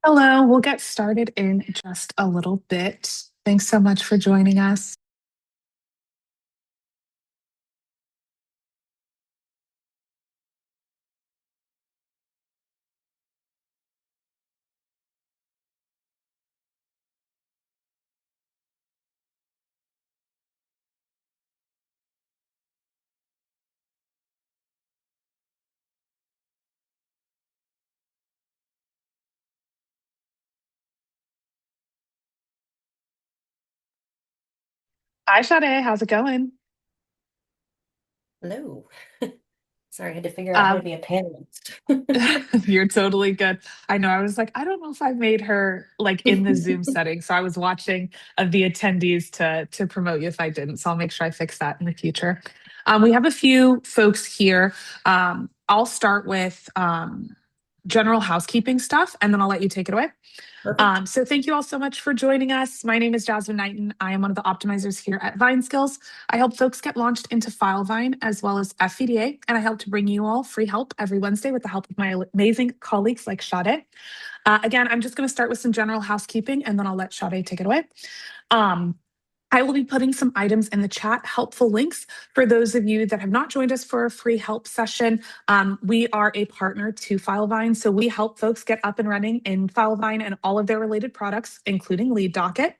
Hello, we'll get started in just a little bit. Thanks so much for joining us. Hi, Shadae. How's it going? Hello. Sorry, I had to figure out how to Um, be a panelist. you're totally good. I know I was like, I don't know if I made her like in the Zoom setting. So I was watching the attendees to promote you if I didn't. So I'll make sure I fix that in the future. We have a few folks here. I'll start with general housekeeping stuff and then I'll let you take it away. Perfect. So thank you all so much for joining us. My name is Jasmine Knighton. I am one of the optimizers here at Vine Skills. I help folks get launched into Filevine as well as FVDA, and I help to bring you all free help every Wednesday with the help of my amazing colleagues like Shadae. Again, I'm just going to start with some general housekeeping, and then I'll let Shadae take it away. Um, I will be putting some items in the chat, helpful links for those of you that have not joined us for a free help session. We are a partner to Filevine, so we help folks get up and running in Filevine and all of their related products, including Lead Docket.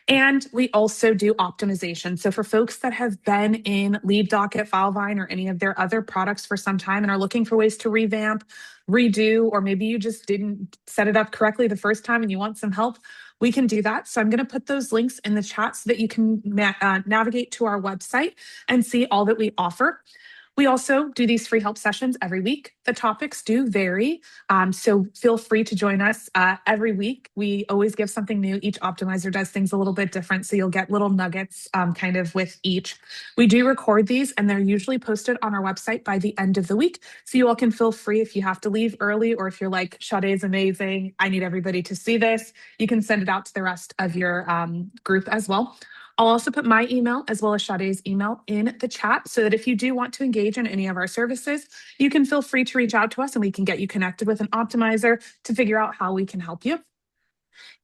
And we also do optimization. So for folks that have been in Lead Docket, Filevine, or any of their other products for some time and are looking for ways to revamp, redo, or maybe you just didn't set it up correctly the first time and you want some help, we can do that. So I'm going to put those links in the chat so that you can navigate to our website and see all that we offer. We also do these free help sessions every week. The topics do vary, so feel free to join us every week. We always give something new. Each optimizer does things a little bit different, so you'll get little nuggets kind of with each. We do record these, and they're usually posted on our website by the end of the week, so you all can feel free if you have to leave early or if you're like, Shadae is amazing, I need everybody to see this, you can send it out to the rest of your group as well. I'll also put my email as well as Shade's email in the chat so that if you do want to engage in any of our services, you can feel free to reach out to us and we can get you connected with an optimizer to figure out how we can help you.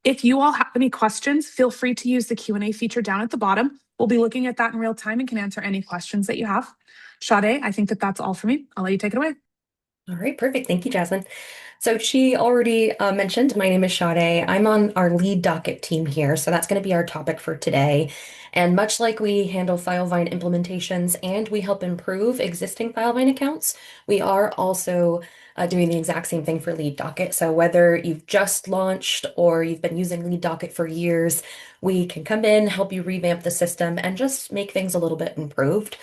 If you all have any questions, feel free to use the Q&A feature down at the bottom. We'll be looking at that in real time and can answer any questions that you have. Shade, I think that that's all for me. I'll let you take it away. All right, perfect. Thank you, Jasmine. So she already mentioned my name is Shadae. I'm on our lead docket team here, so that's going to be our topic for today. And much like we handle Filevine implementations and we help improve existing Filevine accounts, we are also doing the exact same thing for lead docket. So whether you've just launched or you've been using lead docket for years, we can come in, help you revamp the system, and just make things a little bit improved.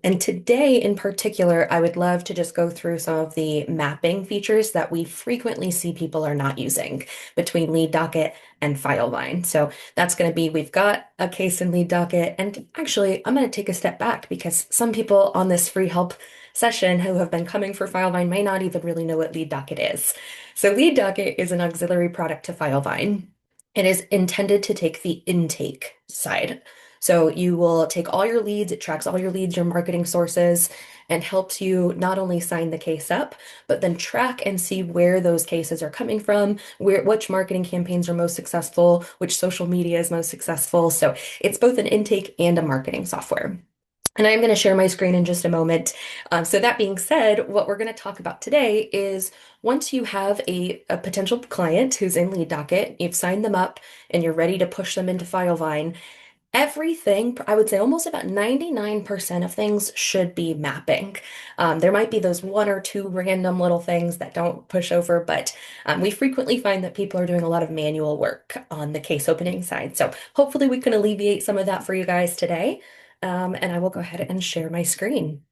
And today in particular, I would love to just go through some of the mapping features that we frequently see people are not using between Lead Docket and Filevine. So that's going to be, we've got a case in Lead Docket. And actually, I'm going to take a step back because some people on this free help session who have been coming for Filevine may not even really know what Lead Docket is. So Lead Docket is an auxiliary product to Filevine. It is intended to take the intake side. So you will take all your leads, it tracks all your leads, your marketing sources, and helps you not only sign the case up, but then track and see where those cases are coming from, which marketing campaigns are most successful, which social media is most successful. So it's both an intake and a marketing software. And I'm going to share my screen in just a moment. So that being said, what we're going to talk about today is once you have a potential client who's in Lead Docket, you've signed them up, and you're ready to push them into Filevine, everything, I would say almost about 99% of things should be mapping. There might be those one or two random little things that don't push over, but we frequently find that people are doing a lot of manual work on the case opening side. So hopefully we can alleviate some of that for you guys today. And I will go ahead and share my screen.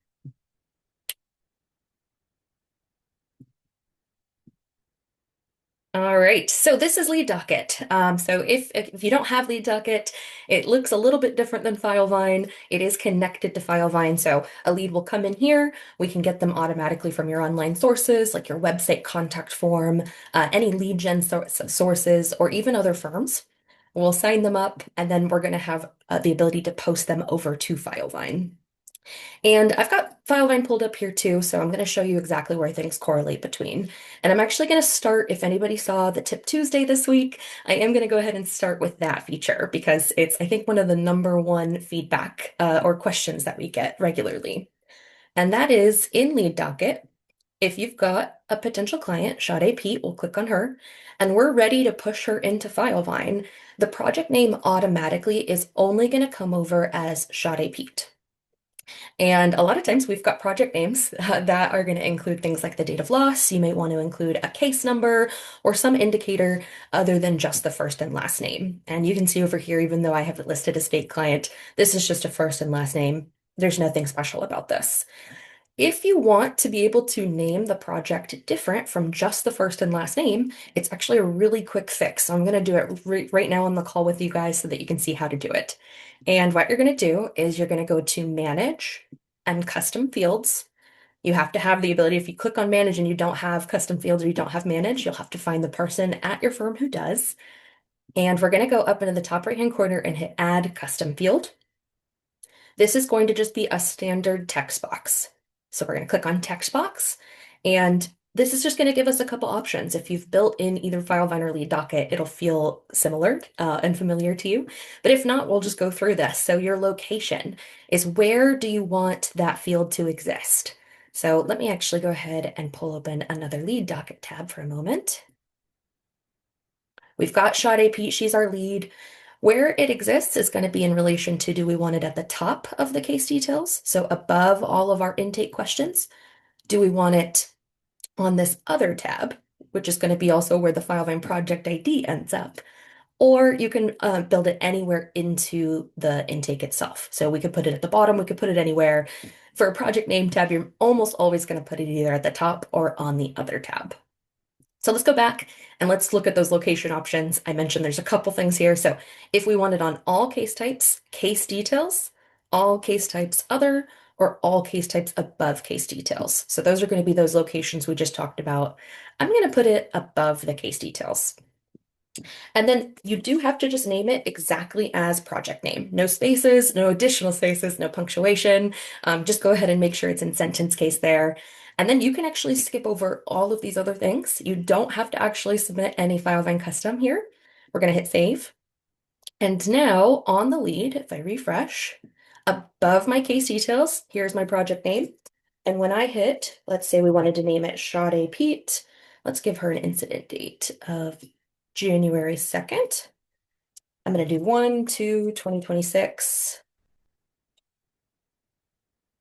All right, so this is Lead Docket. So if you don't have Lead Docket, it looks a little bit different than Filevine. It is connected to Filevine, so a lead will come in here. We can get them automatically from your online sources, like your website contact form, any lead gen sources, or even other firms. We'll sign them up, and then we're going to have the ability to post them over to Filevine. And I've got Filevine pulled up here too, so I'm going to show you exactly where things correlate between. And I'm actually going to start, if anybody saw the Tip Tuesday this week, I am going to go ahead and start with that feature because it's, I think, one of the number one feedback or questions that we get regularly. And that is in Lead Docket. If you've got a potential client, Shadae Pete, we'll click on her, and we're ready to push her into Filevine, the project name automatically is only going to come over as Shadae Pete. And a lot of times we've got project names that are going to include things like the date of loss. You might want to include a case number or some indicator other than just the first and last name. And you can see over here, even though I have it listed as fake client, this is just a first and last name. There's nothing special about this. If you want to be able to name the project different from just the first and last name, it's actually a really quick fix. So I'm going to do it right now on the call with you guys so that you can see how to do it. And what you're going to do is you're going to go to Manage and Custom Fields. You have to have the ability, if you click on Manage and you don't have custom fields or you don't have Manage, you'll have to find the person at your firm who does. And we're going to go up into the top right-hand corner and hit Add Custom Field. This is going to just be a standard text box. So we're going to click on text box, and this is just going to give us a couple options. If you've built in either Filevine or Lead Docket, it'll feel similar and familiar to you. But if not, we'll just go through this. So your location is, where do you want that field to exist? So let me actually go ahead and pull open another Lead Docket tab for a moment. We've got Shadae Pete, she's our lead. Where it exists is going to be in relation to, do we want it at the top of the case details? So above all of our intake questions? Do we want it on this other tab, which is going to be also where the Filevine project ID ends up? Or you can build it anywhere into the intake itself. So we could put it at the bottom, we could put it anywhere. For a project name tab, you're almost always going to put it either at the top or on the other tab. So let's go back and let's look at those location options. I mentioned there's a couple things here. So if we want it on all case types, case details, all case types other, or all case types above case details. So those are going to be those locations we just talked about. I'm going to put it above the case details. And then you do have to just name it exactly as project name. No spaces, no additional spaces, no punctuation. Just go ahead and make sure it's in sentence case there. And then you can actually skip over all of these other things. You don't have to actually submit any Filevine custom here. We're going to hit save. And now on the lead, if I refresh, above my case details, here's my project name. And when I hit, let's say we wanted to name it Shadae Pete, let's give her an incident date of January 2nd. I'm going to do 1/2/2026.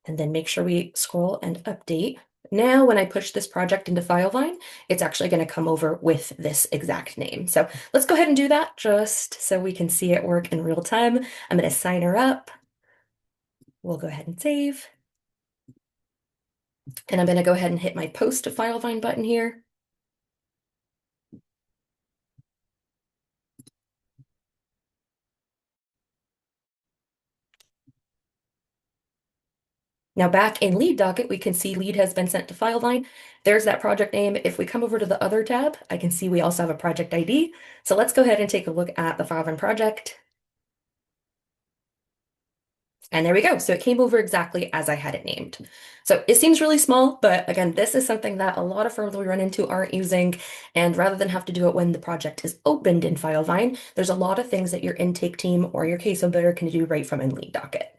And then make sure we scroll and update. Now, when I push this project into Filevine, it's actually going to come over with this exact name. So let's go ahead and do that just so we can see it work in real time. I'm going to sign her up. We'll go ahead and save. And I'm going to go ahead and hit my post to Filevine button here. Now back in Lead Docket, we can see lead has been sent to Filevine. There's that project name. If we come over to the other tab, I can see we also have a project ID. So let's go ahead and take a look at the Filevine project. And there we go. So it came over exactly as I had it named. So it seems really small, but again, this is something that a lot of firms we run into aren't using. And rather than have to do it when the project is opened in Filevine, there's a lot of things that your intake team or your case builder can do right from in Lead Docket.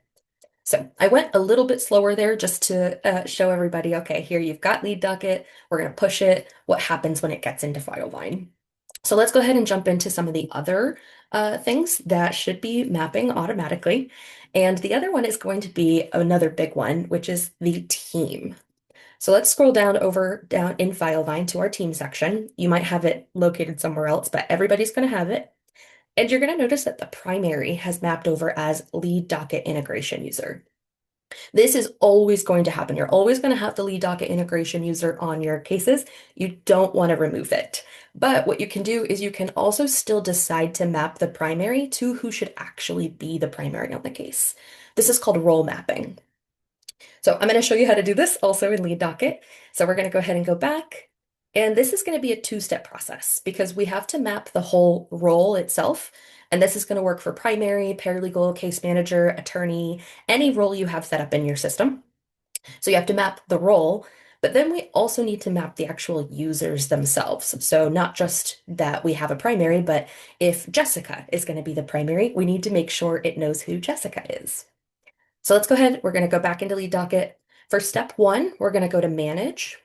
So I went a little bit slower there just to show everybody, okay, here you've got Lead Docket. We're going to push it. What happens when it gets into Filevine? So let's go ahead and jump into some of the other things that should be mapping automatically. And the other one is going to be another big one, which is the team. So let's scroll down in Filevine to our team section. You might have it located somewhere else, but everybody's going to have it. And you're going to notice that the primary has mapped over as Lead Docket integration user. This is always going to happen. You're always going to have the Lead Docket integration user on your cases. You don't want to remove it. But what you can do is you can also still decide to map the primary to who should actually be the primary on the case. This is called role mapping. So I'm going to show you how to do this also in Lead Docket. So we're going to go ahead and go back. And this is going to be a two-step process because we have to map the whole role itself. And this is going to work for primary, paralegal, case manager, attorney, any role you have set up in your system. So you have to map the role, but then we also need to map the actual users themselves. So not just that we have a primary, but if Jessica is going to be the primary, we need to make sure it knows who Jessica is. So let's go ahead. We're going to go back into Lead Docket. For step one, we're going to go to Manage.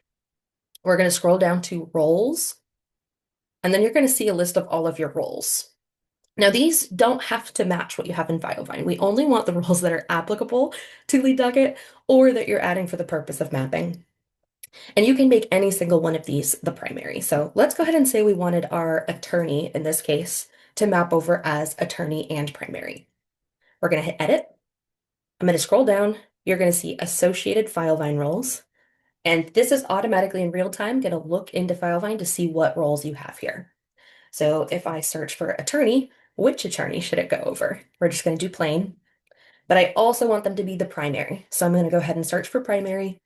We're going to scroll down to Roles, and then you're going to see a list of all of your roles. Now, these don't have to match what you have in Filevine. We only want the roles that are applicable to Lead Docket or that you're adding for the purpose of mapping. And you can make any single one of these the primary. So let's go ahead and say we wanted our attorney, in this case, to map over as attorney and primary. We're going to hit Edit. I'm going to scroll down. You're going to see associated Filevine roles. And this is automatically in real time going to look into Filevine to see what roles you have here. So if I search for attorney, which attorney should it go over? We're just going to do plain. But I also want them to be the primary. So I'm going to go ahead and search for primary,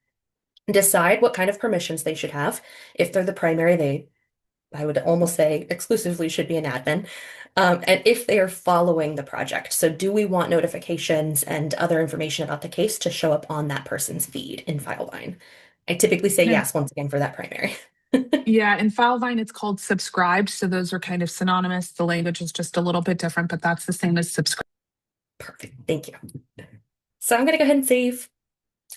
decide what kind of permissions they should have. If they're the primary, I would almost say exclusively should be an admin. And if they are following the project. So do we want notifications and other information about the case to show up on that person's feed in Filevine? I typically say And yes once again for that primary. yeah, in Filevine, it's called subscribed. So those are kind of synonymous. The language is just a little bit different, but that's the same as subscribe. Perfect. Thank you. So I'm going to go ahead and save.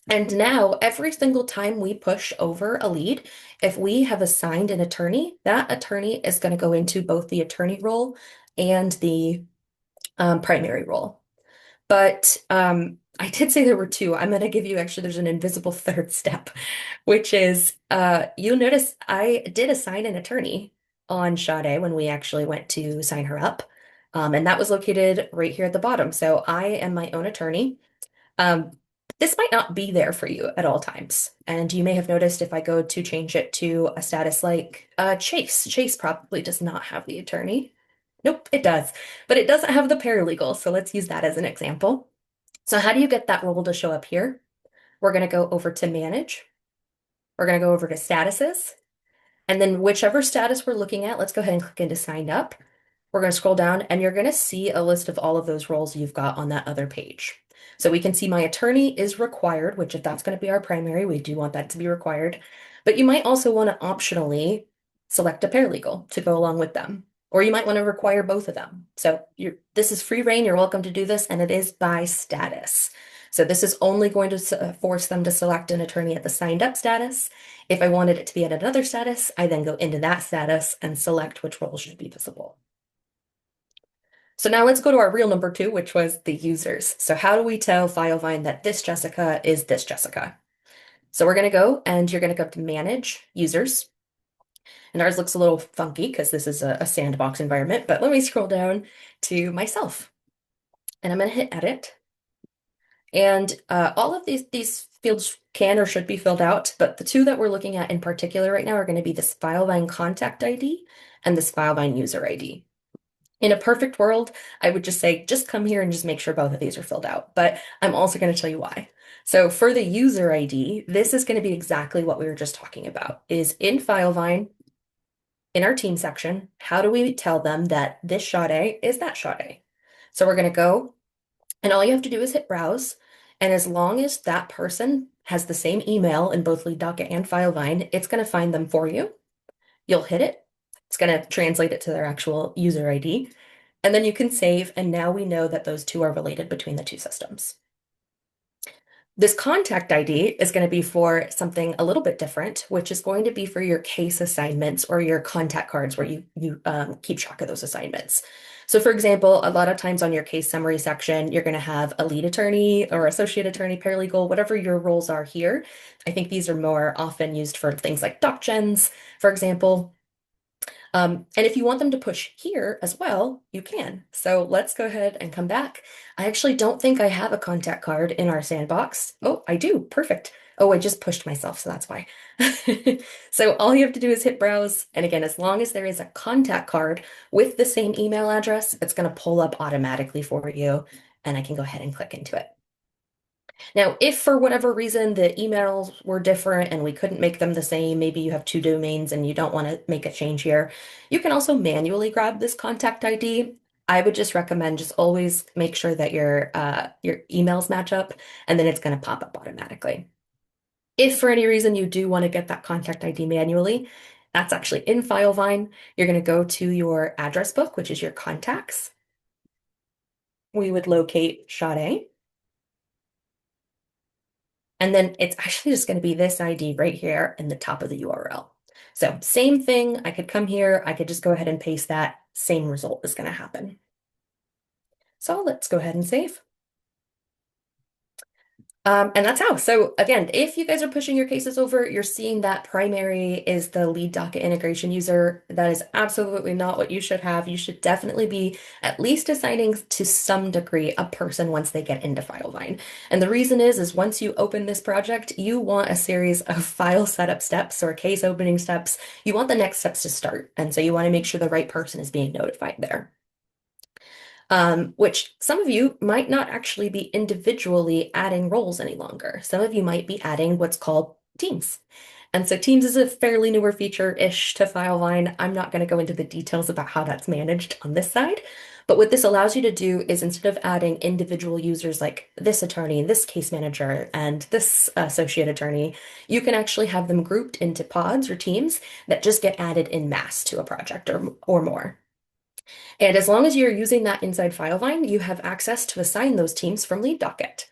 And now every single time we push over a lead, if we have assigned an attorney, that attorney is going to go into both the attorney role and the primary role. But I did say there were two. I'm going to give you actually, there's an invisible third step, which is you'll notice I did assign an attorney on Shadae when we actually went to sign her up. And that was located right here at the bottom. So I am my own attorney. Um, this might not be there for you at all times. And you may have noticed if I go to change it to a status like Chase, Chase probably does not have the attorney. Nope, it does, but it doesn't have the paralegal. So let's use that as an example. So how do you get that role to show up here? We're going to go over to Manage. We're going to go over to Statuses. And then whichever status we're looking at, let's go ahead and click into Signed Up. We're going to scroll down and you're going to see a list of all of those roles you've got on that other page. So we can see my attorney is required, which if that's going to be our primary, we do want that to be required. But you might also want to optionally select a paralegal to go along with them. Or you might want to require both of them. So this is free reign. You're welcome to do this. And it is by status. So this is only going to force them to select an attorney at the signed up status. If I wanted it to be at another status, I then go into that status and select which role should be visible. So now let's go to our real number two, which was the users. So how do we tell Filevine that this Jessica is this Jessica? So we're going to go and you're going to go to Manage Users. And ours looks a little funky because this is a sandbox environment, but let me scroll down to myself. And I'm going to hit Edit. And all of these fields can or should be filled out, but the two that we're looking at in particular right now are going to be this Filevine contact ID and this Filevine user ID. In a perfect world, I would just say, just come here and just make sure both of these are filled out. But I'm also going to tell you why. So for the user ID, this is going to be exactly what we were just talking about, is in Filevine, in our team section, how do we tell them that this Shadae is that Shadae? So we're going to go, and all you have to do is hit browse. And as long as that person has the same email in both Lead Docket and Filevine, it's going to find them for you. You'll hit it. It's going to translate it to their actual user ID. And then you can save. And now we know that those two are related between the two systems. This contact ID is going to be for something a little bit different, which is going to be for your case assignments or your contact cards where you keep track of those assignments. So for example, a lot of times on your case summary section, you're going to have a lead attorney or associate attorney, paralegal, whatever your roles are here. I think these are more often used for things like doc gens, for example. And if you want them to push here as well, you can. So let's go ahead and come back. I actually don't think I have a contact card in our sandbox. Oh, I do. Perfect. Oh, I just pushed myself, so that's why. So all you have to do is hit browse. And again, as long as there is a contact card with the same email address, it's going to pull up automatically for you. And I can go ahead and click into it. Now, if for whatever reason the emails were different and we couldn't make them the same, maybe you have two domains and you don't want to make a change here, you can also manually grab this contact ID. I would just recommend just always make sure that your emails match up, and then it's going to pop up automatically. If for any reason you do want to get that contact ID manually, that's actually in Filevine. You're going to go to your address book, which is your contacts. We would locate Shadae. And then it's actually just going to be this ID right here in the top of the URL. So same thing, I could come here, I could just go ahead and paste that, same result is going to happen. So let's go ahead and save. And that's how. So again, if you guys are pushing your cases over, you're seeing that primary is the Lead Docket integration user. That is absolutely not what you should have. You should definitely be at least assigning to some degree a person once they get into Filevine. And the reason is once you open this project, you want a series of file setup steps or case opening steps. You want the next steps to start. And so you want to make sure the right person is being notified there. Which some of you might not actually be individually adding roles any longer. Some of you might be adding what's called teams. And so Teams is a fairly newer feature-ish to Filevine. I'm not going to go into the details about how that's managed on this side. But what this allows you to do is instead of adding individual users like this attorney, this case manager, and this associate attorney, you can actually have them grouped into pods or teams that just get added in mass to a project or more. And as long as you're using that inside Filevine, you have access to assign those teams from Lead Docket.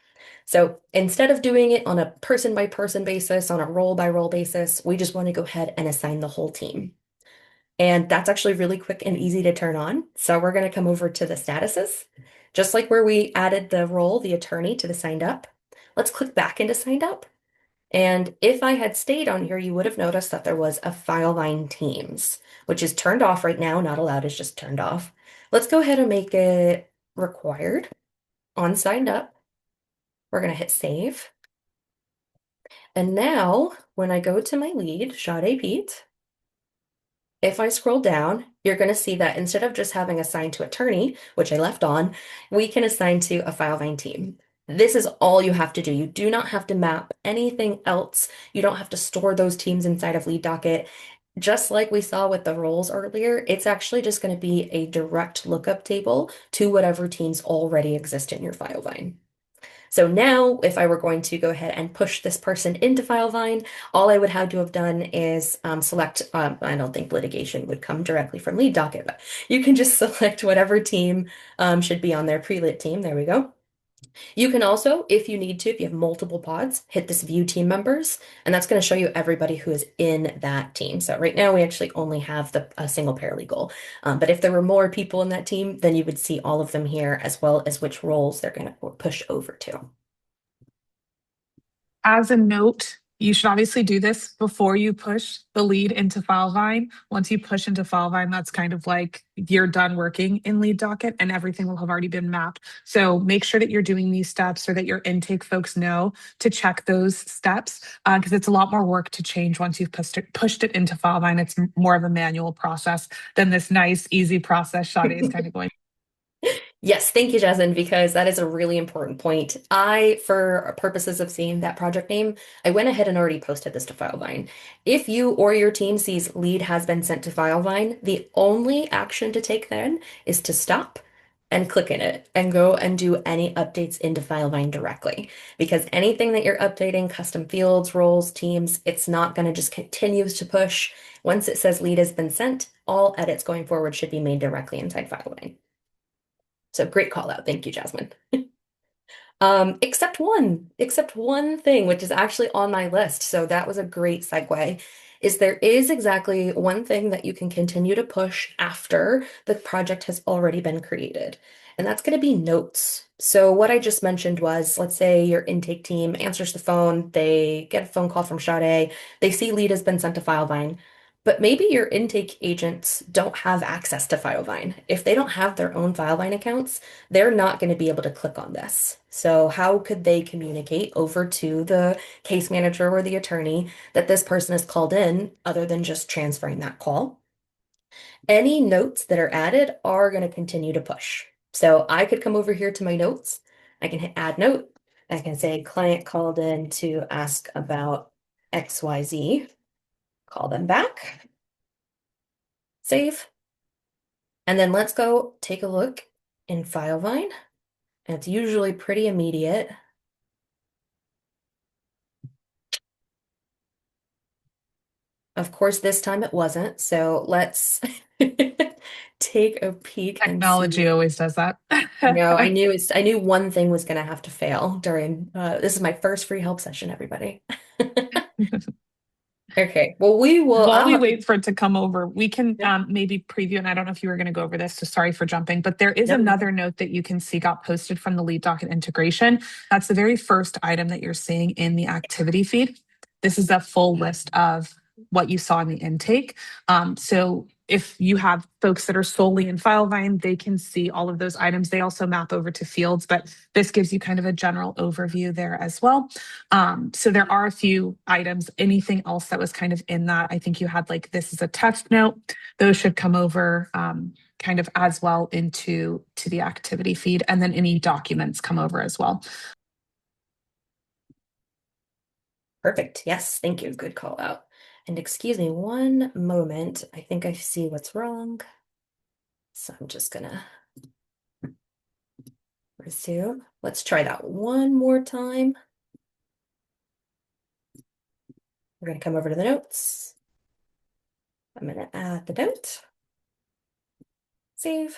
So instead of doing it on a person by person basis, on a role by role basis, we just want to go ahead and assign the whole team. And that's actually really quick and easy to turn on. So we're going to come over to the statuses, just like where we added the role, the attorney, to the signed up. Let's click back into signed up. And if I had stayed on here, you would have noticed that there was a Filevine Teams, which is turned off right now, not allowed is just turned off. Let's go ahead and make it required on signed up. We're going to hit save. And now when I go to my lead, Shadae Pete, if I scroll down, you're going to see that instead of just having assigned to attorney, which I left on, we can assign to a Filevine team. This is all you have to do. You do not have to map anything else. You don't have to store those teams inside of Lead Docket. Just like we saw with the roles earlier, it's actually just going to be a direct lookup table to whatever teams already exist in your Filevine. So now, if I were going to go ahead and push this person into Filevine, all I would have to have done is select, I don't think litigation would come directly from Lead Docket, but you can just select whatever team should be on their pre-lit team. There we go. You can also, if you need to, if you have multiple pods, hit this view team members, and that's going to show you everybody who is in that team. So right now we actually only have a single paralegal. But if there were more people in that team, then you would see all of them here as well as which roles they're going to push over to. As a note, you should obviously do this before you push the lead into Filevine. Once you push into Filevine, that's kind of like you're done working in Lead Docket and everything will have already been mapped. So make sure that you're doing these steps so that your intake folks know to check those steps because it's a lot more work to change once you've pushed it into Filevine. It's more of a manual process than this nice, easy process Shadi is kind of going. Yes, thank you, Jasmine, because that is a really important point. For purposes of seeing that project name, I went ahead and already posted this to Filevine. If you or your team sees lead has been sent to Filevine, the only action to take then is to stop and click in it and go and do any updates into Filevine directly. Because anything that you're updating, custom fields, roles, teams, it's not going to just continue to push. Once it says lead has been sent, all edits going forward should be made directly inside Filevine. So great call out. Thank you, Jasmine. Except one thing, which is actually on my list. So that was a great segue, is there is exactly one thing that you can continue to push after the project has already been created. And that's going to be notes. So what I just mentioned was, let's say your intake team answers the phone, they get a phone call from Shadae, they see lead has been sent to Filevine. But maybe your intake agents don't have access to Filevine. If they don't have their own Filevine accounts, they're not going to be able to click on this. So how could they communicate over to the case manager or the attorney that this person is called in other than just transferring that call? Any notes that are added are going to continue to push. So I could come over here to my notes. I can hit add note. I can say client called in to ask about XYZ. Call them back, save, and then let's go take a look in Filevine. And it's usually pretty immediate. Of course, this time it wasn't. So let's take a peek and Technology see. always does that. No, I knew one thing was gonna have to fail during this is my first free help session, everybody. Okay. Well, While I'll we have to wait for it to come over, we can yep, maybe preview, and I don't know if you were going to go over this, so sorry for jumping, but there is no. another note that you can see got posted from the Lead Docket integration. That's the very first item that you're seeing in the activity feed. This is a full list of what you saw in the intake. So if you have folks that are solely in Filevine, they can see all of those items. They also map over to fields, but this gives you kind of a general overview there as well. So there are a few items. Anything else that was kind of in that? I think you had like this is a test note. Those should come over kind of as well into the activity feed, and then any documents come over as well. Perfect. Yes, thank you. Good call out. And excuse me one moment. I think I see what's wrong. So I'm just gonna resume. Let's try that one more time. We're gonna come over to the notes. I'm gonna add the note. Save.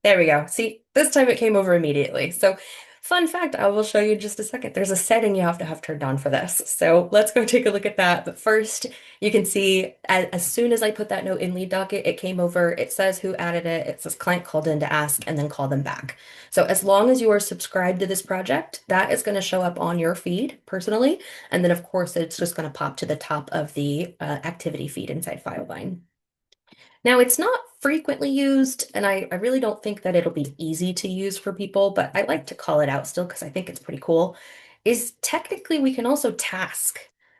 There we go. See, this time it came over immediately. So, fun fact, I will show you in just a second. There's a setting you have to have turned on for this. So, let's go take a look at that. But first, you can see as soon as I put that note in Lead Docket, it came over. It says who added it. It says client called in to ask and then call them back. So, as long as you are subscribed to this project, that is going to show up on your feed personally. And then, of course, it's just going to pop to the top of the activity feed inside Filevine. Now, it's not frequently used, and I really don't think that it'll be easy to use for people, but I like to call it out still because I think it's pretty cool, is technically we can also task.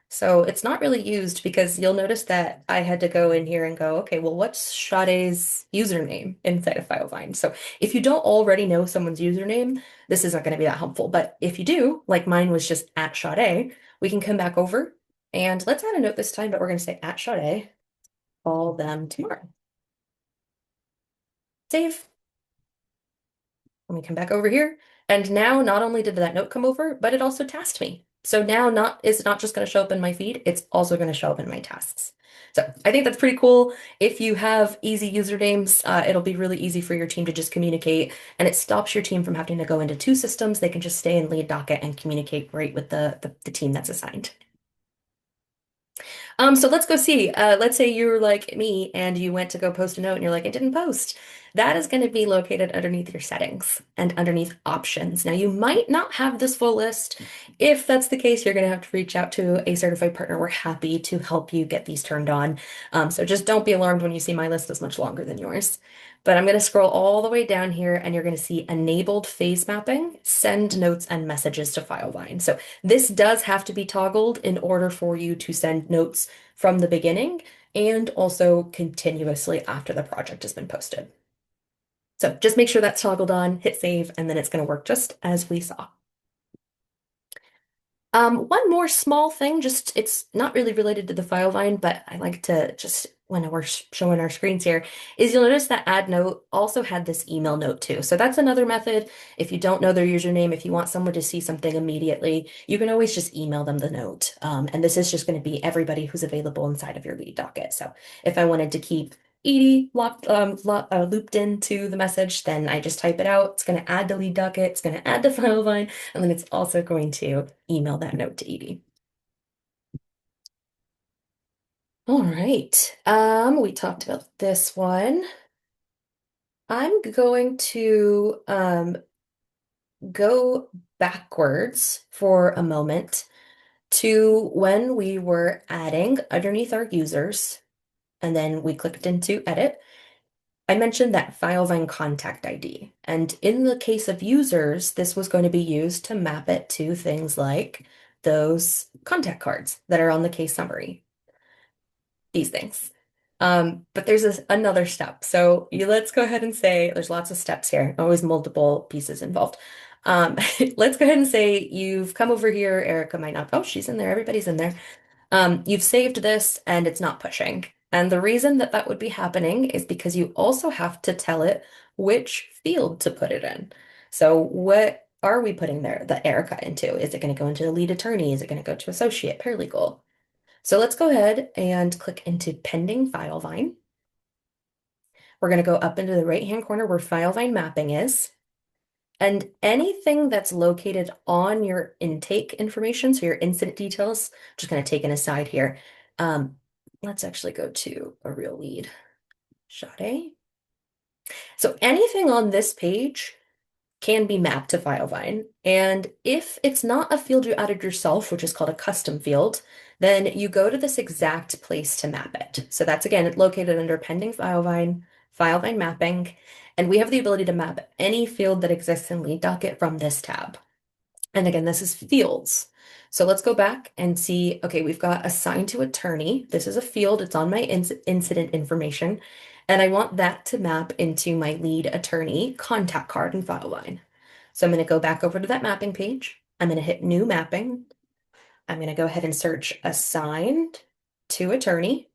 So it's not really used because you'll notice that I had to go in here and go, okay, well, what's Sade's username inside of Filevine? So if you don't already know someone's username, this isn't going to be that helpful. But if you do, like mine was just at Sade, we can come back over and let's add a note this time, but we're going to say at Sade, call them tomorrow. Save. Let me come back over here. And now not only did that note come over, but it also tasked me. So now it's not just going to show up in my feed, it's also going to show up in my tasks. So I think that's pretty cool. If you have easy usernames, it'll be really easy for your team to just communicate, and it stops your team from having to go into two systems. They can just stay in Lead Docket and communicate right with the team that's assigned. So let's go see. Let's say you're like me and you went to go post a note and you're like, it didn't post. That is going to be located underneath your settings and underneath options. Now, you might not have this full list. If that's the case, you're going to have to reach out to a certified partner. We're happy to help you get these turned on. So just don't be alarmed when you see my list is much longer than yours. But I'm going to scroll all the way down here and you're going to see enabled phase mapping, send notes and messages to Filevine. So this does have to be toggled in order for you to send notes from the beginning and also continuously after the project has been posted. So just make sure that's toggled on, hit save, and then it's going to work just as we saw. One more small thing, just it's not really related to the Filevine, but I like to just when we're showing our screens here, is you'll notice that add note also had this email note too. So that's another method. If you don't know their username, if you want someone to see something immediately, you can always just email them the note. And this is just going to be everybody who's available inside of your Lead Docket. So if I wanted to keep Edie looped into the message, then I just type it out. It's going to add to Lead Docket. It's going to add to Filevine, and then it's also going to email that note to Edie. All right. We talked about this one. I'm going to go backwards for a moment to when we were adding underneath our users, and then we clicked into edit. I mentioned that Filevine contact ID, and in the case of users, this was going to be used to map it to things like those contact cards that are on the case summary. These things. But there's another step. So let's go ahead and say there's lots of steps here, always multiple pieces involved. Um, let's go ahead and say you've come over here. Erica might not. Oh, she's in there. Everybody's in there. You've saved this and it's not pushing. And the reason that that would be happening is because you also have to tell it which field to put it in. So what are we putting there, the Erica into? Is it going to go into the lead attorney? Is it going to go to associate, paralegal? So let's go ahead and click into pending Filevine. We're going to go up into the right-hand corner where Filevine mapping is. And anything that's located on your intake information, so your incident details, just kind of take an aside here. Um, let's actually go to a real lead, Shadae. So anything on this page can be mapped to Filevine. And if it's not a field you added yourself, which is called a custom field, then you go to this exact place to map it. So that's again located under pending Filevine, Filevine mapping, and we have the ability to map any field that exists in Lead Docket from this tab. And again, this is fields. So let's go back and see, okay, we've got assigned to attorney. This is a field, it's on my incident information. And I want that to map into my lead attorney contact card in Filevine. So I'm going to go back over to that mapping page. I'm going to hit new mapping. I'm going to go ahead and search assigned to attorney.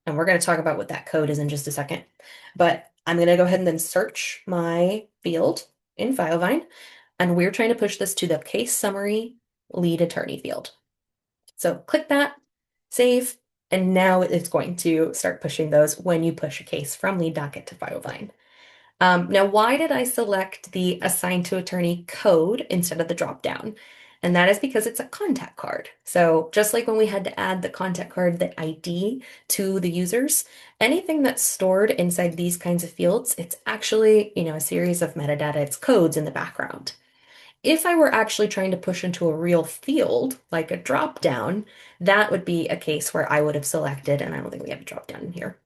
And we're going to talk about what that code is in just a second. But I'm going to go ahead and then search my field in Filevine. And we're trying to push this to the case summary lead attorney field. So click that, save, and now it's going to start pushing those when you push a case from Lead Docket to Filevine. Now, why did I select the assigned to attorney code instead of the drop down? And that is because it's a contact card. So just like when we had to add the contact card, the ID to the users, anything that's stored inside these kinds of fields, it's actually, a series of metadata, it's codes in the background. If I were actually trying to push into a real field, like a drop down, that would be a case where I would have selected, and I don't think we have a drop down in here.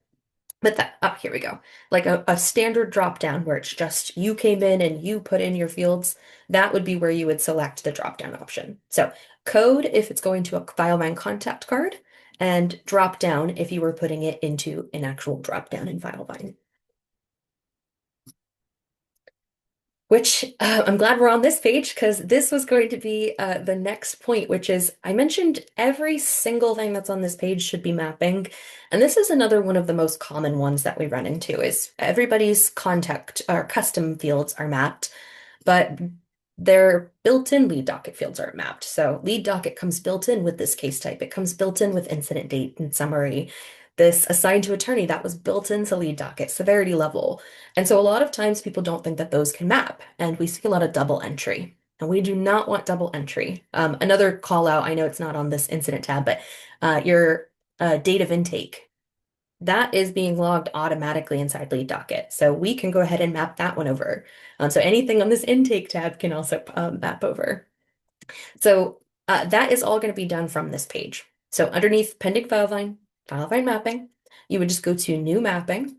But here we go. Like a standard drop down where it's just you came in and you put in your fields, that would be where you would select the drop down option. So code if it's going to a Filevine contact card, and drop down if you were putting it into an actual drop down in Filevine. Which I'm glad we're on this page because this was going to be the next point, which is I mentioned every single thing that's on this page should be mapping. And this is another one of the most common ones that we run into is everybody's contact or custom fields are mapped, but their built-in lead docket fields aren't mapped. So lead docket comes built in with this case type. It comes built in with incident date and summary. This assigned to attorney, that was built into lead docket, severity level. And so a lot of times people don't think that those can map, and we see a lot of double entry. And we do not want double entry. Another call out, I know it's not on this incident tab, but your date of intake, that is being logged automatically inside Lead Docket. So we can go ahead and map that one over. So anything on this intake tab can also map over. So that is all going to be done from this page. So underneath pending Filevine, Filevine mapping, you would just go to new mapping,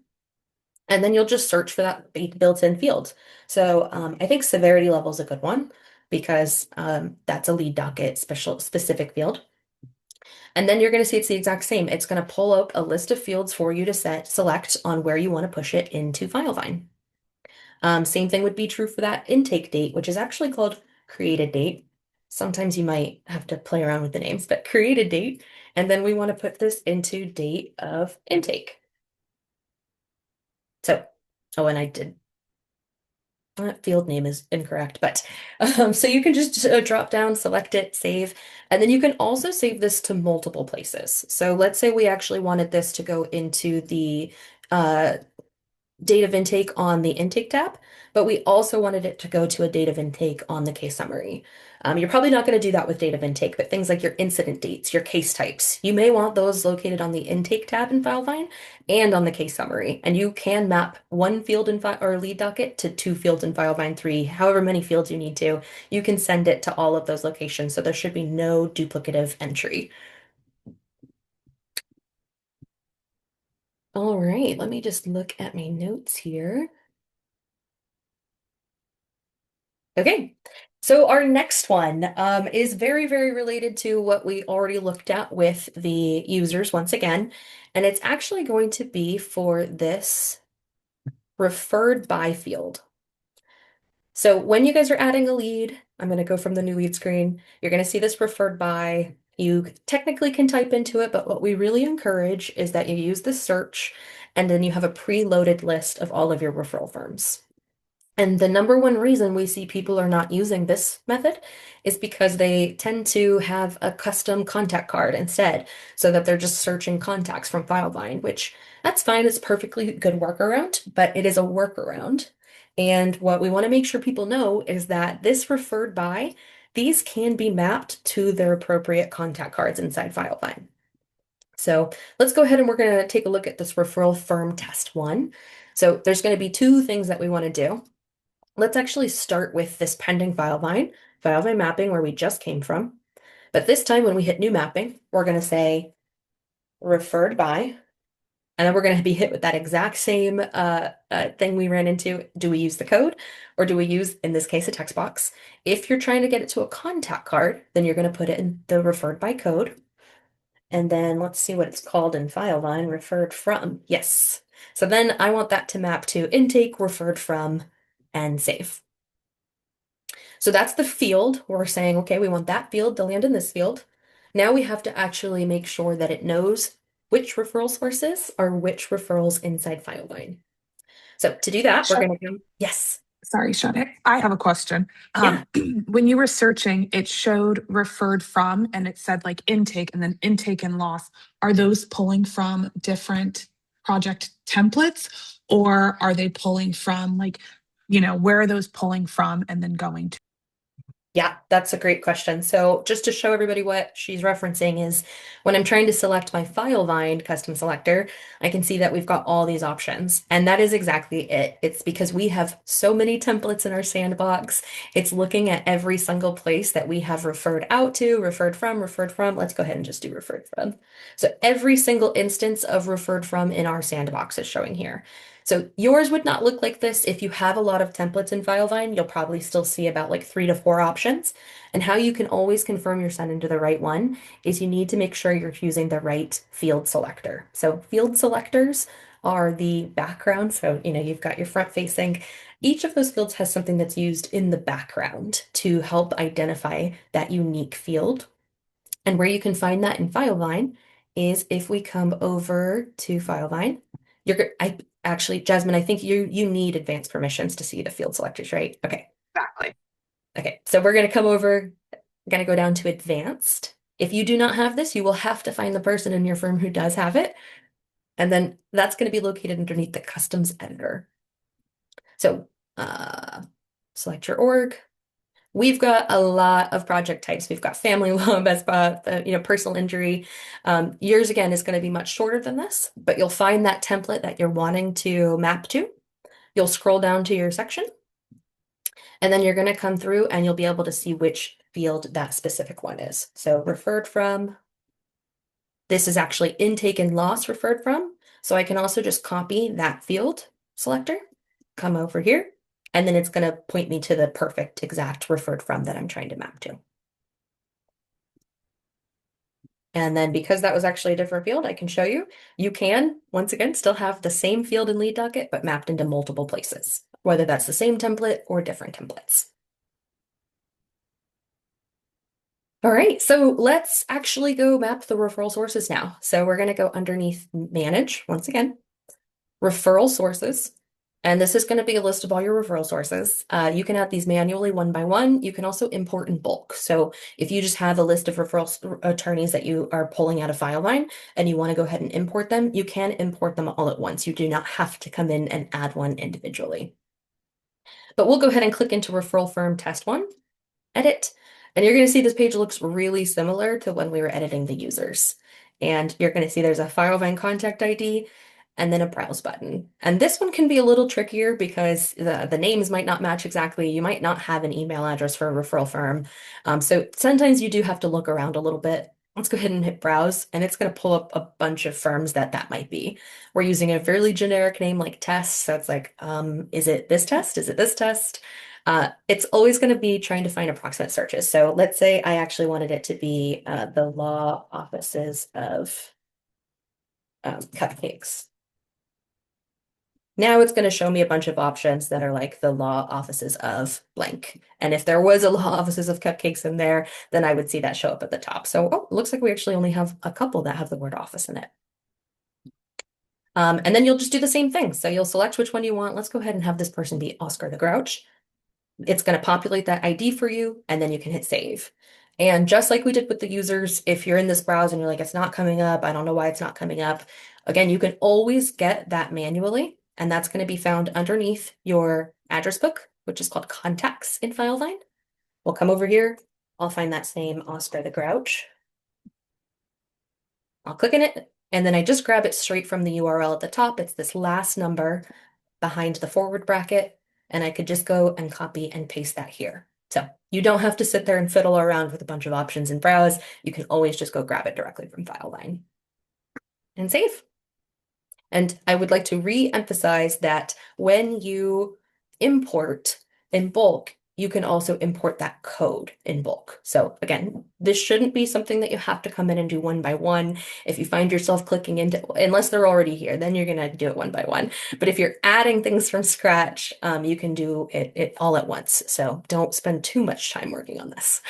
and then you'll just search for that built-in field. So I think severity level is a good one because that's a Lead Docket specific field. And then you're going to see it's the exact same. It's going to pull up a list of fields for you to select on where you want to push it into Filevine. Same thing would be true for that intake date, which is actually called created date. Sometimes you might have to play around with the names, but created date. And then we want to put this into date of intake. So, oh, and I did field name is incorrect, but so you can just drop down, select it, save, and then you can also save this to multiple places. So let's say we actually wanted this to go into the date of intake on the intake tab, but we also wanted it to go to a date of intake on the case summary. You're probably not going to do that with date of intake, but things like your incident dates, your case types, you may want those located on the intake tab in Filevine and on the case summary. And you can map one field in or lead docket to two fields in Filevine, three, however many fields you need to. You can send it to all of those locations, so there should be no duplicative entry. All right, let me just look at my notes here. Okay, So our next one is very, very related to what we already looked at with the users once again, and it's actually going to be for this referred by field. So when you guys are adding a lead, I'm going to go from the new lead screen. You're going to see this referred by. You technically can type into it, but what we really encourage is that you use the search and then you have a preloaded list of all of your referral firms. And the number one reason we see people are not using this method is because they tend to have a custom contact card instead, so that they're just searching contacts from Filevine, which that's fine. It's a perfectly good workaround, but it is a workaround. And what we want to make sure people know is that this referred by, these can be mapped to their appropriate contact cards inside Filevine. So let's go ahead and we're going to take a look at this referral firm test one. So there's going to be two things that we want to do. Let's actually start with this pending Filevine mapping where we just came from. But this time when we hit new mapping, we're going to say referred by, and then we're going to be hit with that exact same thing we ran into. Do we use the code or do we use, in this case, a text box? If you're trying to get it to a contact card, then you're going to put it in the referred by code. And then let's see what it's called in Filevine, referred from. Yes. So then I want that to map to intake, referred from, and save. So that's the field. We're saying, okay, we want that field to land in this field. Now we have to actually make sure that it knows which referral sources are which referrals inside Filevine. So to do that, we're Sh- going to go, yes, Sorry, Shadae. I have a question. yeah, When you were searching, it showed referred from and it said like intake and then intake and loss. Are those pulling from different project templates or are they pulling from like, where are those pulling from and then going to? yeah, that's a great question. So just to show everybody what she's referencing is when I'm trying to select my Filevine custom selector, I can see that we've got all these options. And that is exactly it. It's because we have so many templates in our sandbox. It's looking at every single place that we have referred out to, referred from, referred from. Let's go ahead and just do referred from. So every single instance of referred from in our sandbox is showing here. So yours would not look like this. If you have a lot of templates in Filevine, you'll probably still see about like 3 to 4 options. And how you can always confirm you're sending to the right one is you need to make sure you're using the right field selector. So field selectors are the background. So, you've got your front facing. Each of those fields has something that's used in the background to help identify that unique field. And where you can find that in Filevine is if we come over to Filevine, I actually, Jasmine, I think you need advanced permissions to see the field selectors, right? Okay. Exactly. Okay. So we're going to come over, going to go down to advanced. If you do not have this, you will have to find the person in your firm who does have it. And then that's going to be located underneath the customs editor. So select your org. We've got a lot of project types. We've got family law, best personal injury. Yours again is going to be much shorter than this, but you'll find that template that you're wanting to map to. You'll scroll down to your section, and then you're going to come through and you'll be able to see which field that specific one is. So referred from, this is actually intake and loss referred from. So I can also just copy that field selector, come over here, and then it's going to point me to the perfect exact referred from that I'm trying to map to. And then because that was actually a different field, I can show you, you can, once again, still have the same field in Lead Docket, but mapped into multiple places, whether that's the same template or different templates. All right, so let's actually go map the referral sources now. So we're going to go underneath Manage, once again, Referral Sources. And this is going to be a list of all your referral sources. You can add these manually one by one. You can also import in bulk. So if you just have a list of referral attorneys that you are pulling out of Filevine and you want to go ahead and import them, you can import them all at once. You do not have to come in and add one individually. But we'll go ahead and click into referral firm test one, edit, and you're going to see this page looks really similar to when we were editing the users. And you're going to see there's a Filevine contact ID and then a browse button. And this one can be a little trickier because the names might not match exactly. You might not have an email address for a referral firm. So sometimes you do have to look around a little bit. Let's go ahead and hit browse, and it's going to pull up a bunch of firms that might be. We're using a fairly generic name like test. So it's like, is it this test? Is it this test? It's always going to be trying to find approximate searches. So let's say I actually wanted it to be the law offices of cupcakes. Now it's going to show me a bunch of options that are like the law offices of blank. And if there was a law offices of cupcakes in there, then I would see that show up at the top. So, oh, it looks like we actually only have a couple that have the word office in it. And then you'll just do the same thing. So you'll select which one you want. Let's go ahead and have this person be Oscar the Grouch. It's going to populate that ID for you, and then you can hit save. And just like we did with the users, if you're in this browser and you're like, it's not coming up, I don't know why it's not coming up. Again, you can always get that manually, and that's going to be found underneath your address book, which is called contacts in Filevine. We'll come over here. I'll find that same Oscar the Grouch. I'll click in it, and then I just grab it straight from the URL at the top. It's this last number behind the forward bracket, and I could just go and copy and paste that here. So you don't have to sit there and fiddle around with a bunch of options and browse. You can always just go grab it directly from Filevine and save. And I would like to re-emphasize that when you import in bulk, you can also import that code in bulk. So again, this shouldn't be something that you have to come in and do one by one. If you find yourself clicking into, unless they're already here, then you're gonna do it one by one. But if you're adding things from scratch, you can do it all at once. So don't spend too much time working on this.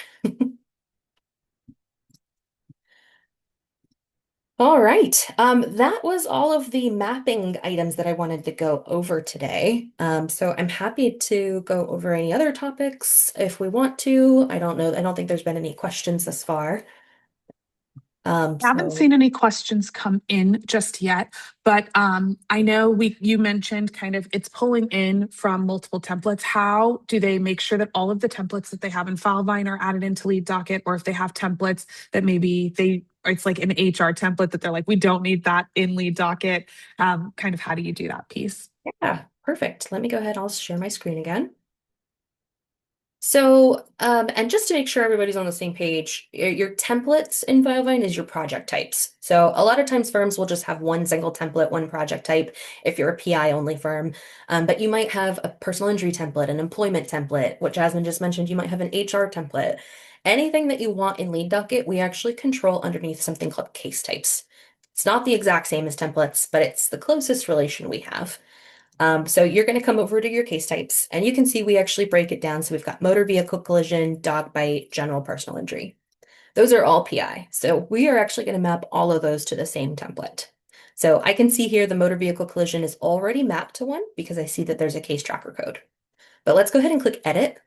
All right. That was all of the mapping items that I wanted to go over today. So I'm happy to go over any other topics if we want to. I don't know. I don't think there's been any questions thus far. I haven't So seen any questions come in just yet, but I know you mentioned kind of it's pulling in from multiple templates. How do they make sure that all of the templates that they have in Filevine are added into Lead Docket, or if they have templates that maybe it's like an HR template that they're like, we don't need that in Lead Docket. Kind of how do you do that piece? yeah, perfect. Let me go ahead. I'll share my screen again. So, and just to make sure everybody's on the same page, your templates in Filevine is your project types. So a lot of times firms will just have one single template, one project type if you're a PI only firm. But you might have a personal injury template, an employment template, what Jasmine just mentioned, you might have an HR template. Anything that you want in Lead Docket, we actually control underneath something called case types. It's not the exact same as templates, but it's the closest relation we have. So you're going to come over to your case types, and you can see we actually break it down. So we've got motor vehicle collision, dog bite, general personal injury. Those are all PI. So we are actually going to map all of those to the same template. So I can see here the motor vehicle collision is already mapped to one because I see that there's a case tracker code. But let's go ahead and click edit.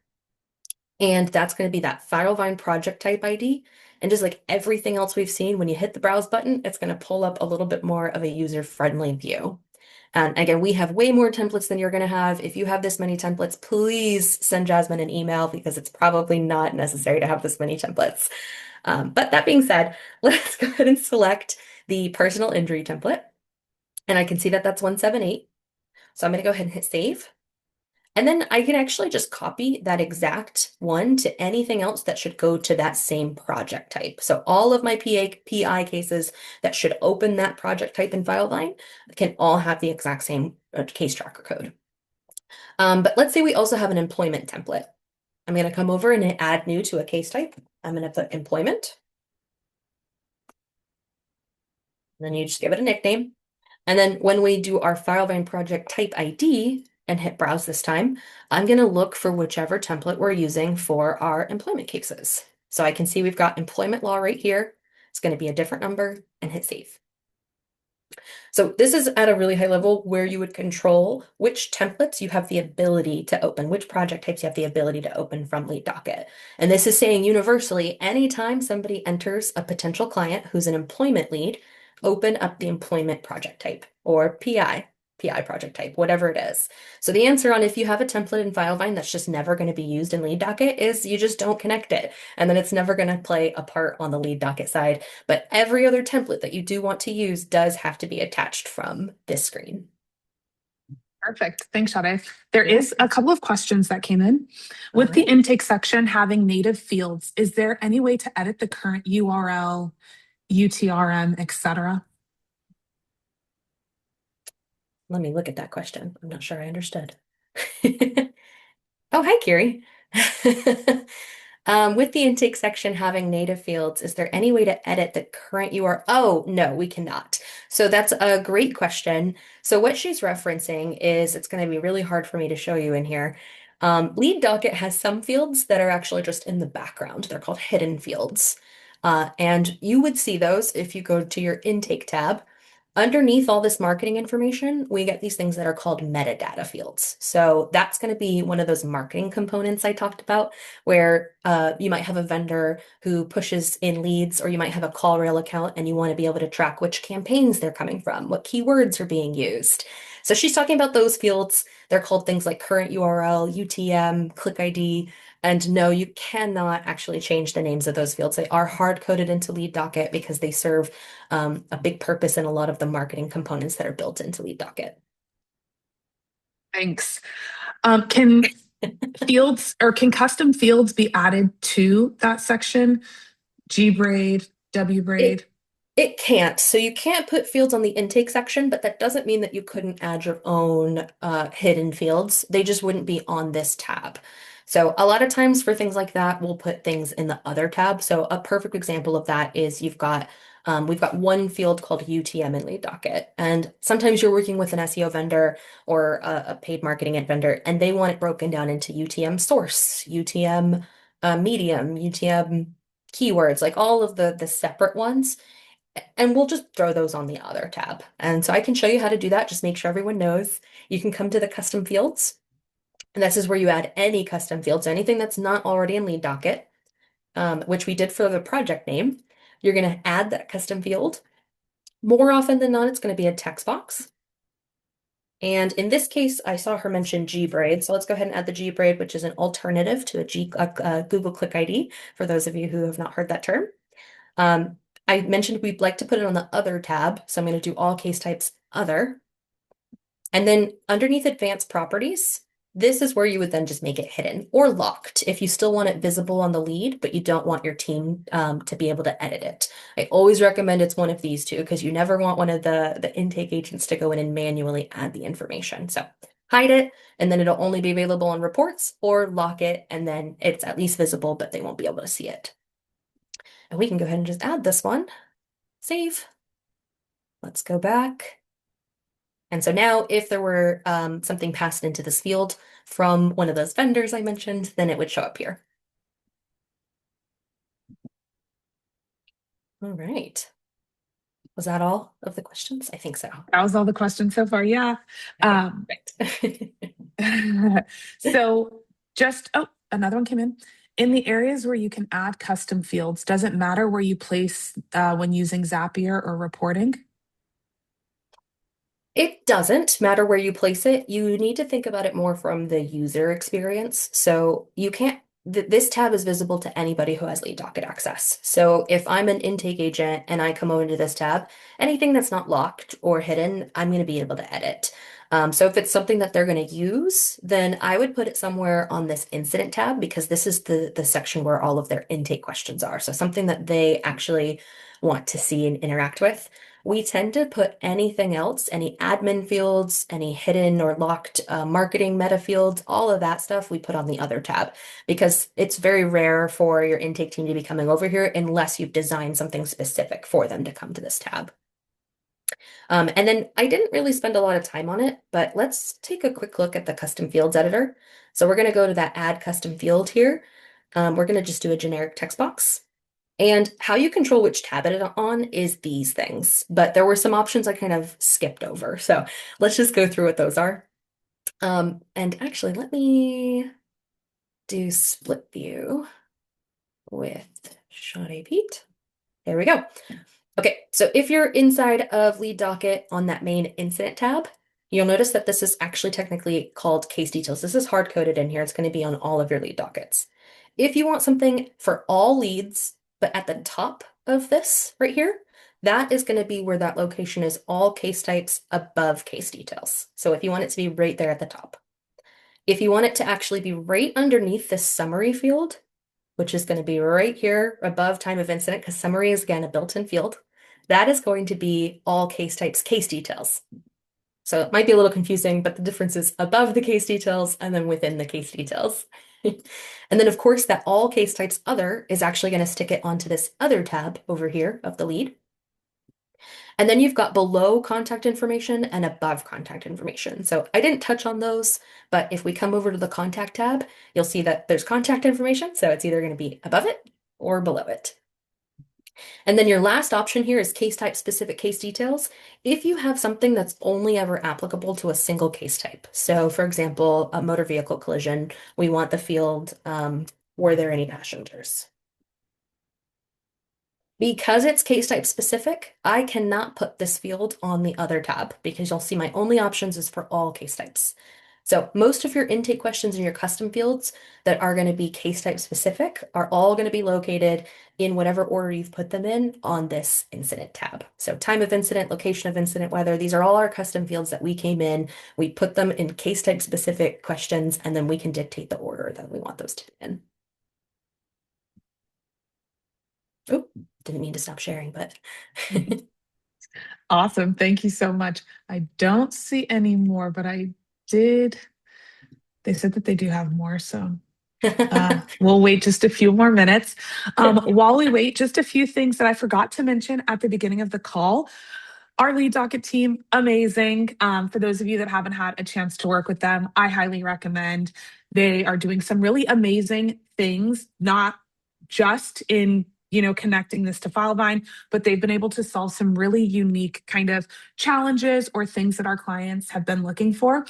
And that's going to be that Filevine project type ID. And just like everything else we've seen, when you hit the browse button, it's going to pull up a little bit more of a user-friendly view. And again, we have way more templates than you're going to have. If you have this many templates, please send Jasmine an email because it's probably not necessary to have this many templates. But that being said, let's go ahead and select the personal injury template. And I can see that that's 178. So I'm going to go ahead and hit save. And then I can actually just copy that exact one to anything else that should go to that same project type. So all of my PI cases that should open that project type in Filevine can all have the exact same case tracker code. But let's say we also have an employment template. I'm going to come over and add new to a case type. I'm going to put employment. And then you just give it a nickname. And then when we do our Filevine project type ID, and hit browse this time, I'm going to look for whichever template we're using for our employment cases. So I can see we've got employment law right here. It's going to be a different number and hit save. So this is at a really high level where you would control which templates you have the ability to open, which project types you have the ability to open from Lead Docket. And this is saying universally, anytime somebody enters a potential client who's an employment lead, open up the employment project type or PI project type, whatever it is. So the answer on if you have a template in Filevine that's just never going to be used in Lead Docket is you just don't connect it. And then it's never going to play a part on the Lead Docket side. But every other template that you do want to use does have to be attached from this screen. Perfect. Thanks, Shadae. There Yeah. is a couple of questions that came in. With the intake section having native fields, is there any way to edit the current URL, UTRN, etc.? Let me look at that question. I'm not sure I understood. Oh, hi, Kiri. With the intake section having native fields, is there any way to edit the current URL? Oh, no, we cannot. So that's a great question. So what she's referencing is it's going to be really hard for me to show you in here. Lead Docket has some fields that are actually just in the background. They're called hidden fields. And you would see those if you go to your intake tab. Underneath all this marketing information, we get these things that are called metadata fields. So that's going to be one of those marketing components I talked about, where you might have a vendor who pushes in leads, or you might have a CallRail account and you want to be able to track which campaigns they're coming from, what keywords are being used. So she's talking about those fields. They're called things like current URL, UTM, click ID. And no, you cannot actually change the names of those fields. They are hard coded into Lead Docket because they serve a big purpose in a lot of the marketing components that are built into Lead Docket. Thanks. Can fields or can custom fields be added to that section? G braid, W It braid. it can't. So you can't put fields on the intake section, but that doesn't mean that you couldn't add your own hidden fields. They just wouldn't be on this tab. So a lot of times for things like that, we'll put things in the other tab. So a perfect example of that is we've got one field called UTM in Lead Docket. And sometimes you're working with an SEO vendor or a paid marketing vendor, and they want it broken down into UTM source, UTM medium, UTM keywords, like all of the separate ones. And we'll just throw those on the other tab. And so I can show you how to do that. Just make sure everyone knows. You can come to the custom fields, and this is where you add any custom fields, anything that's not already in Lead Docket, which we did for the project name. You're going to add that custom field. More often than not, it's going to be a text box. And in this case, I saw her mention GBraid. So let's go ahead and add the GBraid, which is an alternative to a Google Click ID, for those of you who have not heard that term. I mentioned we'd like to put it on the other tab. So I'm going to do all case types other. And then underneath advanced properties, this is where you would then just make it hidden or locked if you still want it visible on the lead, but you don't want your team to be able to edit it. I always recommend it's one of these two because you never want one of the intake agents to go in and manually add the information. So hide it, and then it'll only be available on reports, or lock it, and then it's at least visible, but they won't be able to see it. And we can go ahead and just add this one. Save. Let's go back. And so now if there were something passed into this field from one of those vendors I mentioned, then it would show up here. All right. Was that all of the questions? I think so. That was all the questions so far. Yeah. Okay, Um, perfect. so another one came in. In the areas where you can add custom fields, does it matter where you place when using Zapier or reporting? It doesn't matter where you place it. You need to think about it more from the user experience. So you can't, this tab is visible to anybody who has Lead Docket access. So if I'm an intake agent and I come over to this tab, anything that's not locked or hidden, I'm going to be able to edit. So if it's something that they're going to use, then I would put it somewhere on this incident tab, because this is the section where all of their intake questions are. So something that they actually want to see and interact with. We tend to put anything else, any admin fields, any hidden or locked marketing meta fields, all of that stuff we put on the other tab, because it's very rare for your intake team to be coming over here unless you've designed something specific for them to come to this tab. And then I didn't really spend a lot of time on it, but let's take a quick look at the custom fields editor. So we're going to go to that add custom field here. We're going to just do a generic text box. And how you control which tab it on is these things, but there were some options I kind of skipped over. So let's just go through what those are. And actually, let me do split view with Shadae Pete. There we go. Okay, so if you're inside of Lead Docket on that main incident tab, you'll notice that this is actually technically called case details. This is hard coded in here. It's going to be on all of your lead dockets. If you want something for all leads, but at the top of this right here, that is going to be where that location is, all case types above case details. So if you want it to be right there at the top. If you want it to actually be right underneath this summary field, which is going to be right here above time of incident, because summary is again a built-in field, that is going to be all case types, case details. So it might be a little confusing, but the difference is above the case details and then within the case details. And then, of course, that all case types other is actually going to stick it onto this other tab over here of the lead. And then you've got below contact information and above contact information. So I didn't touch on those, but if we come over to the contact tab, you'll see that there's contact information. So it's either going to be above it or below it. And then your last option here is case type specific case details. If you have something that's only ever applicable to a single case type. So for example, a motor vehicle collision, we want the field, were there any passengers? Because it's case type specific, I cannot put this field on the other tab because you'll see my only options is for all case types. So most of your intake questions and your custom fields that are going to be case type specific are all going to be located in whatever order you've put them in on this incident tab. So time of incident, location of incident, weather, these are all our custom fields that we came in. We put them in case type specific questions, and then we can dictate the order that we want those to be in. Oh, didn't mean to stop sharing, but Awesome. Thank you so much. I don't see any more, but I did. They said that they do have more, so we'll wait just a few more minutes. While we wait, just a few things that I forgot to mention at the beginning of the call. Our lead docket team, amazing. For those of you that haven't had a chance to work with them, I highly recommend. They are doing some really amazing things, not just in connecting this to Filevine, but they've been able to solve some really unique kind of challenges or things that our clients have been looking for.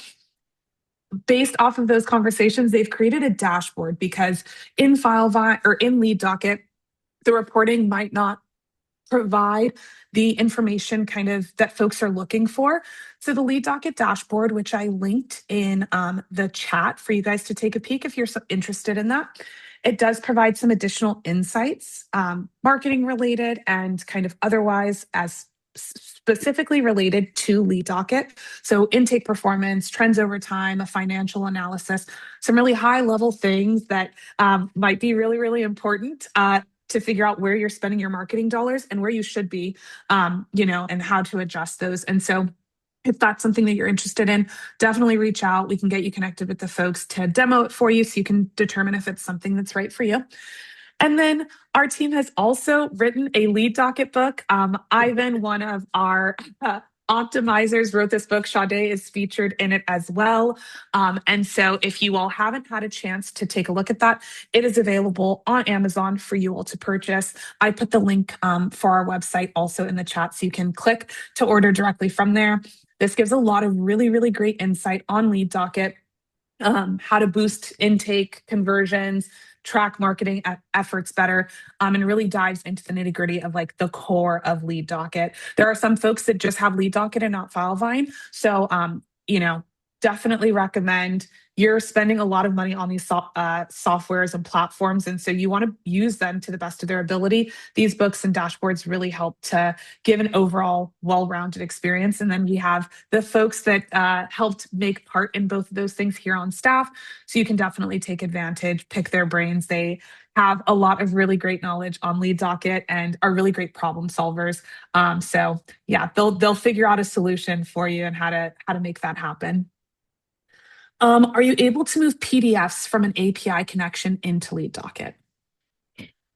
Based off of those conversations, they've created a dashboard because in Filevine or in Lead Docket, the reporting might not provide the information kind of that folks are looking for. So the Lead Docket dashboard, which I linked in the chat for you guys to take a peek if you're interested in that, it does provide some additional insights, marketing related and kind of otherwise as specifically related to Lead Docket. So intake performance, trends over time, a financial analysis, some really high level things that might be really, really important to figure out where you're spending your marketing dollars and where you should be, and how to adjust those. And so if that's something that you're interested in, definitely reach out. We can get you connected with the folks to demo it for you so you can determine if it's something that's right for you. And then our team has also written a lead docket book. Ivan, one of our optimizers, wrote this book. Shadae is featured in it as well. And so if you all haven't had a chance to take a look at that, it is available on Amazon for you all to purchase. I put the link for our website also in the chat so you can click to order directly from there. This gives a lot of really, really great insight on lead docket, how to boost intake conversions, track marketing efforts better, and really dives into the nitty gritty of like the core of Lead Docket. There are some folks that just have Lead Docket and not Filevine. So, definitely recommend. You're spending a lot of money on these softwares and platforms. And so you want to use them to the best of their ability. These books and dashboards really help to give an overall well-rounded experience. And then we have the folks that helped make part in both of those things here on staff. So you can definitely take advantage, pick their brains. They have a lot of really great knowledge on Lead Docket and are really great problem solvers. So yeah, they'll figure out a solution for you and how to make that happen. Are you able to move PDFs from an API connection into Lead Docket?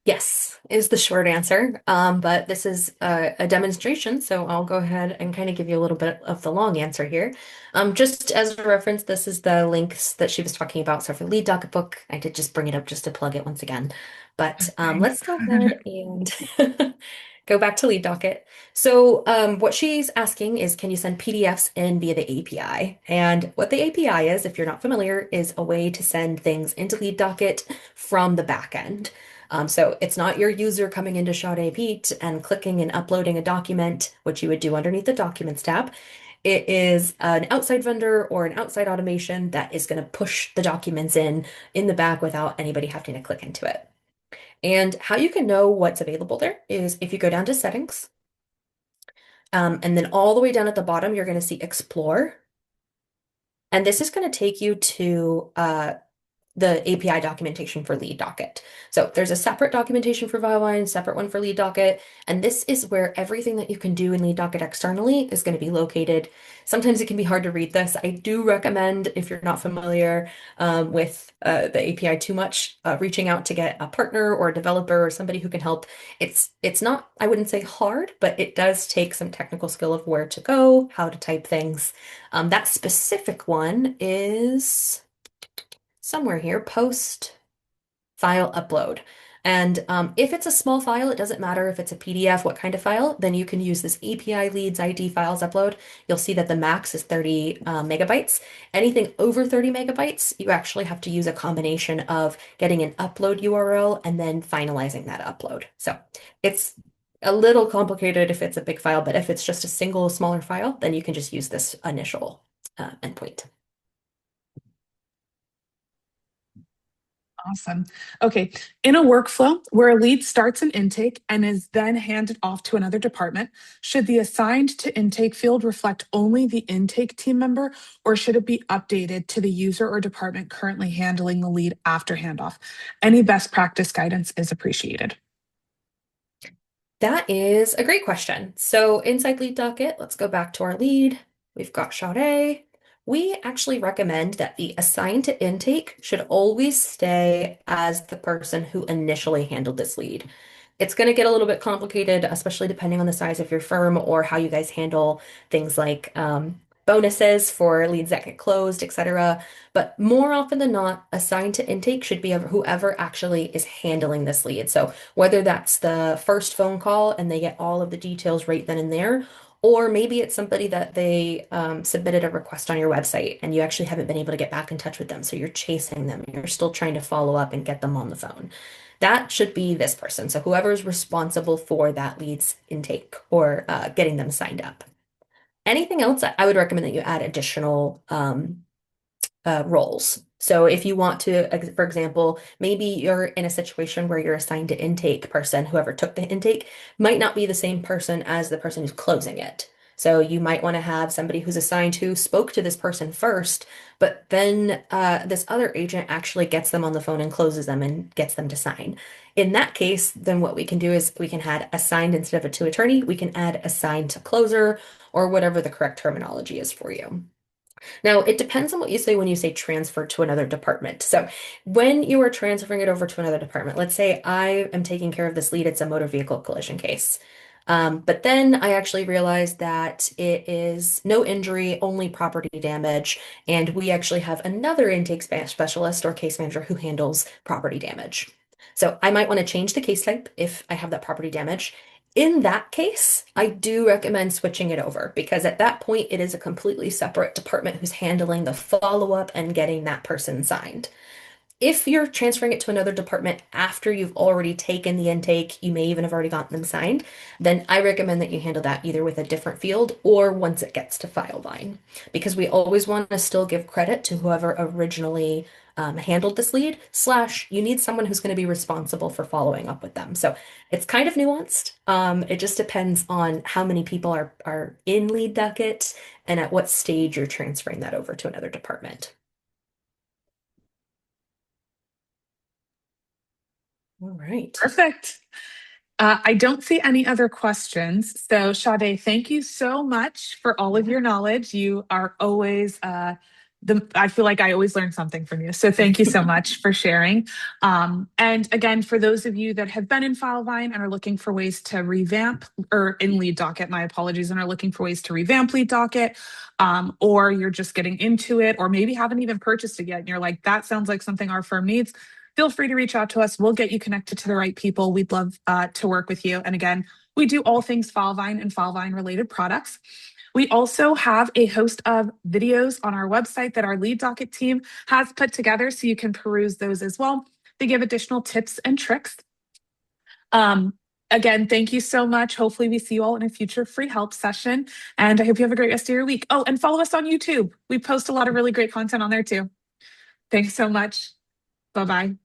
yes, is the short answer. But this is a demonstration, so I'll go ahead and kind of give you a little bit of the long answer here. Just as a reference, this is the links that she was talking about. So for Lead Docket book, I did just bring it up just to plug it once again. But let's Thanks. go ahead and go back to Lead Docket. So what she's asking is, can you send PDFs in via the API? And what the API is, if you're not familiar, is a way to send things into Lead Docket from the back end. So it's not your user coming into Shadae Pete and clicking and uploading a document, which you would do underneath the Documents tab. It is an outside vendor or an outside automation that is going to push the documents in the back without anybody having to click into it. And how you can know what's available there is if you go down to Settings, and then all the way down at the bottom, you're going to see Explore. And this is going to take you to the API documentation for Lead Docket. So there's a separate documentation for Filevine, separate one for Lead Docket, and this is where everything that you can do in Lead Docket externally is going to be located. Sometimes it can be hard to read this. I do recommend, if you're not familiar with the API too much, reaching out to get a partner or a developer or somebody who can help. It's not, I wouldn't say hard, but it does take some technical skill of where to go, how to type things. That specific one is somewhere here, post file upload. And if it's a small file, it doesn't matter if it's a PDF, what kind of file, then you can use this API leads ID files upload. You'll see that the max is 30 megabytes. Anything over 30 megabytes, you actually have to use a combination of getting an upload URL and then finalizing that upload. So it's a little complicated if it's a big file, but if it's just a single smaller file, then you can just use this initial endpoint. Awesome. Okay. In a workflow where a lead starts an intake and is then handed off to another department, should the assigned to intake field reflect only the intake team member, or should it be updated to the user or department currently handling the lead after handoff? Any best practice guidance is appreciated. That is a great question. So inside Lead Docket, let's go back to our lead. We've got Shadae. We actually recommend that the assigned to intake should always stay as the person who initially handled this lead. It's going to get a little bit complicated, especially depending on the size of your firm or how you guys handle things like bonuses for leads that get closed, etc. But more often than not, assigned to intake should be whoever actually is handling this lead. So whether that's the first phone call and they get all of the details right then and there, or maybe it's somebody that they submitted a request on your website and you actually haven't been able to get back in touch with them. So you're chasing them, you're still trying to follow up and get them on the phone. That should be this person. So whoever is responsible for that leads intake or getting them signed up. Anything else, I would recommend that you add additional roles. So if you want to, for example, maybe you're in a situation where you're assigned to intake person, whoever took the intake might not be the same person as the person who's closing it. So you might want to have somebody who's assigned who spoke to this person first, but then this other agent actually gets them on the phone and closes them and gets them to sign. In that case, then what we can do is we can add assigned instead of a to attorney, we can add assigned to closer or whatever the correct terminology is for you. Now, it depends on what you say when you say transfer to another department. So, when you are transferring it over to another department, let's say I am taking care of this lead, it's a motor vehicle collision case. But then I actually realized that it is no injury, only property damage, and we actually have another intake specialist or case manager who handles property damage. So I might want to change the case type if I have that property damage. In that case, I do recommend switching it over because at that point, it is a completely separate department who's handling the follow-up and getting that person signed. If you're transferring it to another department after you've already taken the intake, you may even have already gotten them signed, then I recommend that you handle that either with a different field or once it gets to Filevine. Because we always want to still give credit to whoever originally handled this lead, slash, you need someone who's going to be responsible for following up with them. So it's kind of nuanced. It just depends on how many people are in Lead Docket and at what stage you're transferring that over to another department. All right. Perfect. I don't see any other questions. So, Shadae, thank you so much for all of Yeah. your knowledge. You are always I feel like I always learn something from you. So thank you so much for sharing. And again, for those of you that have been in Filevine and are looking for ways to revamp, or in Lead Docket, my apologies, and are looking for ways to revamp Lead Docket, or you're just getting into it, or maybe haven't even purchased it yet, and you're like, that sounds like something our firm needs, feel free to reach out to us. We'll get you connected to the right people. We'd love to work with you. And again, we do all things Filevine and Filevine related products. We also have a host of videos on our website that our Lead Docket team has put together, so you can peruse those as well. They give additional tips and tricks. Again, thank you so much. Hopefully we see you all in a future free help session. And I hope you have a great rest of your week. Oh, and follow us on YouTube. We post a lot of really great content on there too. Thanks so much. Bye-bye.